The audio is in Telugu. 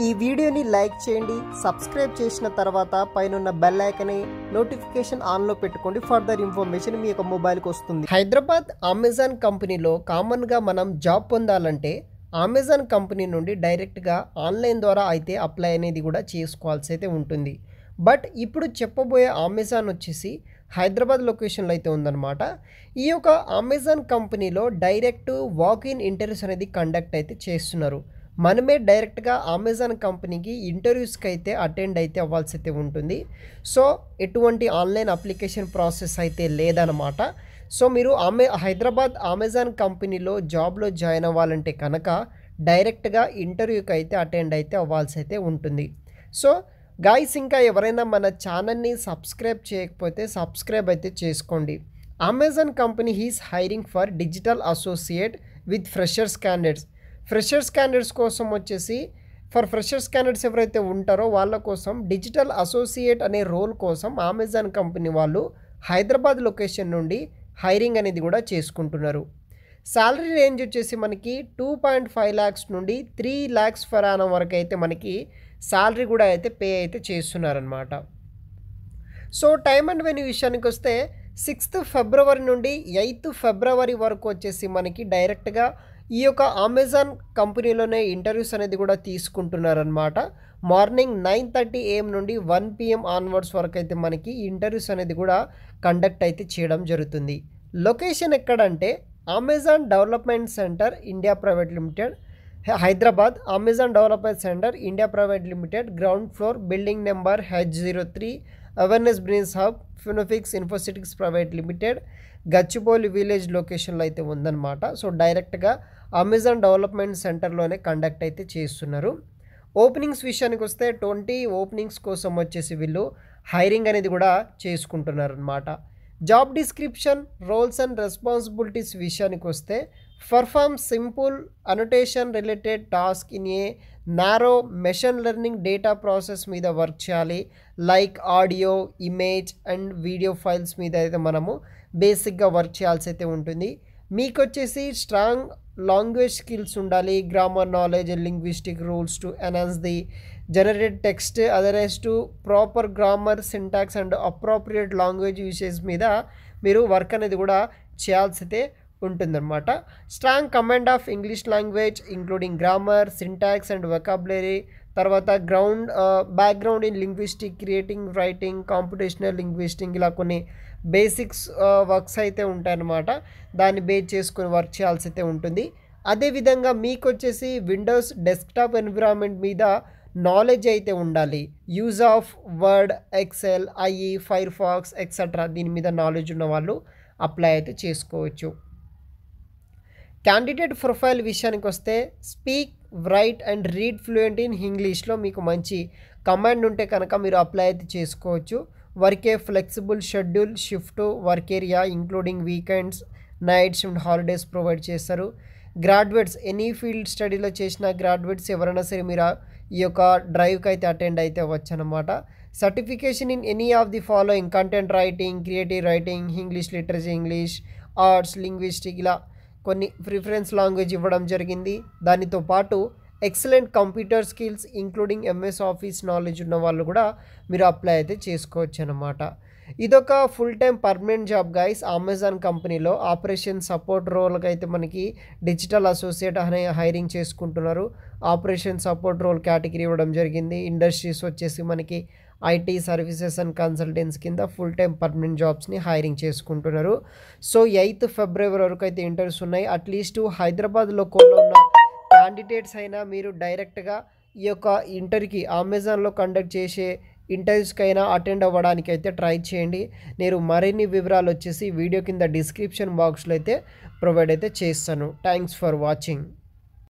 ఈ వీడియోని లైక్ చేయండి, సబ్స్క్రైబ్ చేసిన తర్వాత పైన బెల్ ఐకాన్ నోటిఫికేషన్ ఆన్లో పెట్టుకోండి. ఫర్దర్ ఇన్ఫర్మేషన్ మీ యొక్క మొబైల్కి వస్తుంది. హైదరాబాద్ అమెజాన్ కంపెనీలో కామన్గా మనం జాబ్ పొందాలంటే అమెజాన్ కంపెనీ నుండి డైరెక్ట్గా ఆన్లైన్ ద్వారా అయితే అప్లై అనేది కూడా చేసుకోవాల్సి అయితే ఉంటుంది. బట్ ఇప్పుడు చెప్పబోయే అమెజాన్ వచ్చేసి హైదరాబాద్ లొకేషన్లో అయితే ఉందన్నమాట. ఈ యొక్క అమెజాన్ కంపెనీలో డైరెక్ట్ వాక్-ఇన్ ఇంటర్వ్యూస్ అనేది కండక్ట్ అయితే చేస్తున్నారు. మనమే డైరెక్ట్గా అమెజాన్ కంపెనీకి ఇంటర్వ్యూస్కి అయితే అటెండ్ అయితే అవ్వాల్సి అయితే ఉంటుంది. సో ఎటువంటి ఆన్లైన్ అప్లికేషన్ ప్రాసెస్ అయితే లేదన్నమాట. సో మీరు హైదరాబాద్ అమెజాన్ కంపెనీలో జాబ్లో జాయిన్ అవ్వాలంటే కనుక డైరెక్ట్గా ఇంటర్వ్యూకి అయితే అటెండ్ అయితే అవ్వాల్సి అయితే ఉంటుంది. సో గైస్, ఇంకా ఎవరైనా మన ఛానల్ని సబ్స్క్రైబ్ చేయకపోతే సబ్స్క్రైబ్ అయితే చేసుకోండి. Amazon company is hiring for digital associate with freshers candidates. Freshers candidates కోసం వచ్చేసి ఫ్రెషర్స్ క్యాండిడేట్స్ ఎవరైతే ఉంటారో వాళ్ళ కోసం డిజిటల్ అసోసియేట్ అనే రోల్ కోసం అమెజాన్ కంపెనీ వాళ్ళు హైదరాబాద్ లొకేషన్ నుండి హైరింగ్ అనేది కూడా చేసుకుంటున్నారు. శాలరీ రేంజ్ వచ్చేసి మనకి 2.5 lakhs నుండి 3 lakhs ఫర్ యానం వరకు అయితే మనకి శాలరీ కూడా అయితే పే అయితే చేస్తున్నారనమాట. సో టైమ్ అండ్ వెన్యూ విషయానికి వస్తే 6th February నుండి 8th February వరకు వచ్చేసి మనకి డైరెక్ట్గా ఈ యొక్క అమెజాన్ కంపెనీలోనే ఇంటర్వ్యూస్ అనేది కూడా తీసుకుంటున్నారనమాట. మార్నింగ్ 9:30 AM నుండి 1 PM ఆన్వర్డ్స్ వరకు అయితే మనకి ఇంటర్వ్యూస్ అనేది కూడా కండక్ట్ అయితే చేయడం జరుగుతుంది. లొకేషన్ ఎక్కడంటే Amazon development centre India private limited, Hyderabad. Amazon development centre India private limited, ground floor, building number H03, awareness business hub, ఫినోఫిక్స్ ఇన్ఫోసిటిక్స్ ప్రైవేట్ లిమిటెడ్, గచ్చిబౌలి విలేజ్ లొకేషన్లో అయితే ఉందన్నమాట. సో డైరెక్ట్గా అమెజాన్ డెవలప్మెంట్ సెంటర్లోనే కండక్ట్ అయితే చేస్తున్నారు. ఓపెనింగ్స్ విషయానికి వస్తే 20 ఓపెనింగ్స్ కోసం వచ్చేసి వీళ్ళు హైరింగ్ అనేది కూడా చేసుకుంటున్నారు అనమాట. Job description, roles and responsibilities విషయానికి వస్తే perform simple annotation related task in a narrow machine learning data process మీద వర్క్ చేయాలి. Like audio, image and video files మీద అయితే మనము బేసిక్గా వర్క్ చేయాల్సి అయితే ఉంటుంది. మీకు వచ్చేసి స్ట్రాంగ్ లాంగ్వేజ్ స్కిల్స్ ఉండాలి, grammar knowledge, linguistic rules to enhance the generate text, otherwise to proper grammar, syntax and appropriate language usage మీద మీరు వర్క్ అనేది కూడా చేయాల్సి అయితే ఉంటుందన్నమాట. Strong command of English language including grammar, syntax and vocabulary. తర్వాత background in linguistic, creating, writing, computational linguistic, ఇలా కొన్ని బేసిక్స్ వర్క్స్ అయితే ఉంటాయన్నమాట. దాన్ని బేస్ చేసుకొని వర్క్ చేయాల్సి అయితే ఉంటుంది. అదేవిధంగా మీకు వచ్చేసి విండోస్ డెస్క్టాప్ ఎన్విరాన్మెంట్ మీద నాలెడ్జ్ అయితే ఉండాలి. Use of word, excel, IE, Firefox etcetera దీని మీద నాలెడ్జ్ ఉన్న వాళ్ళు అప్లై అయితే చేసుకోవచ్చు. క్యాండిడేట్ ప్రొఫైల్ విషయానికి వస్తే speak, right and read fluent in ఇంగ్లీష్లో మీకు మంచి కమాండ్ ఉంటే కనుక మీరు అప్లై అయితే చేసుకోవచ్చు. వర్కే flexible schedule, shift work area including weekends, nights and holidays provide చేస్తారు. గ్రాడ్యుయేట్స్, ఎనీ ఫీల్డ్ స్టడీలో చేసిన గ్రాడ్యుయేట్స్ ఎవరైనా సరే మీరు ఈ యొక్క డ్రైవ్కి అయితే అటెండ్ అయితే అవ్వచ్చు అనమాట. Certification in any of the following: content writing, creative writing, English literacy, English, arts, linguistic, ఇలా కొన్ని ప్రిఫరెన్స్ లాంగ్వేజ్ ఇవ్వడం జరిగింది. దానితో పాటు excellent computer skills including MS office knowledge ఉన్న వాళ్ళు కూడా మీరు అప్లై అయితే చేసుకోవచ్చు అనమాట. ఇదొక full time permanent job guys. Amazon కంపెనీలో ఆపరేషన్ సపోర్ట్ రోల్కి అయితే మనకి డిజిటల్ అసోసియేట్ అనే హైరింగ్ చేసుకుంటున్నారు. ఆపరేషన్ సపోర్ట్ రోల్ కేటగిరీ ఇవ్వడం జరిగింది. ఇండస్ట్రీస్ వచ్చేసి మనకి ఐటీ సర్వీసెస్ అండ్ కన్సల్టెన్సీ కింద ఫుల్ టైం పర్మనెంట్ జాబ్స్ని హైరింగ్ చేసుకుంటున్నారు. సో 8th February వరకు అయితే ఇంటర్వ్యూస్ ఉన్నాయి. అట్లీస్ట్ హైదరాబాద్లో ఉన్న క్యాండిడేట్స్ అయినా మీరు డైరెక్ట్గా ఈ యొక్క ఇంటర్వ్యూకి అమెజాన్లో కండక్ట్ చేసే ఇంటర్వ్యూస్కి అయినా అటెండ్ అవ్వడానికి అయితే ట్రై చేయండి. నేను మరిన్ని వివరాలు వచ్చేసి వీడియో కింద డిస్క్రిప్షన్ బాక్స్లో అయితే ప్రొవైడ్ అయితే చేస్తాను. Thanks for watching.